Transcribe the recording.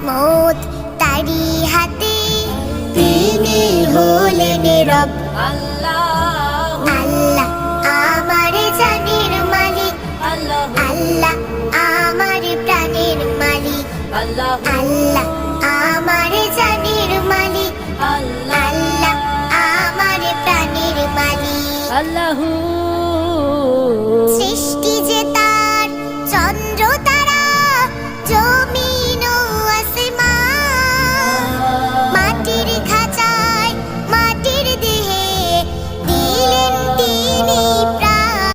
মৌত তারি হাতে, তিনি হলেন রব। আল্লাহ আল্লাহ আমার জানের মালিক, আল্লাহ আল্লাহ আমার প্রাণের মালিক, আল্লাহ আল্লাহ আমার জানের মালিক, আল্লাহ আল্লাহ আমার প্রাণের মালিক। আল্লাহু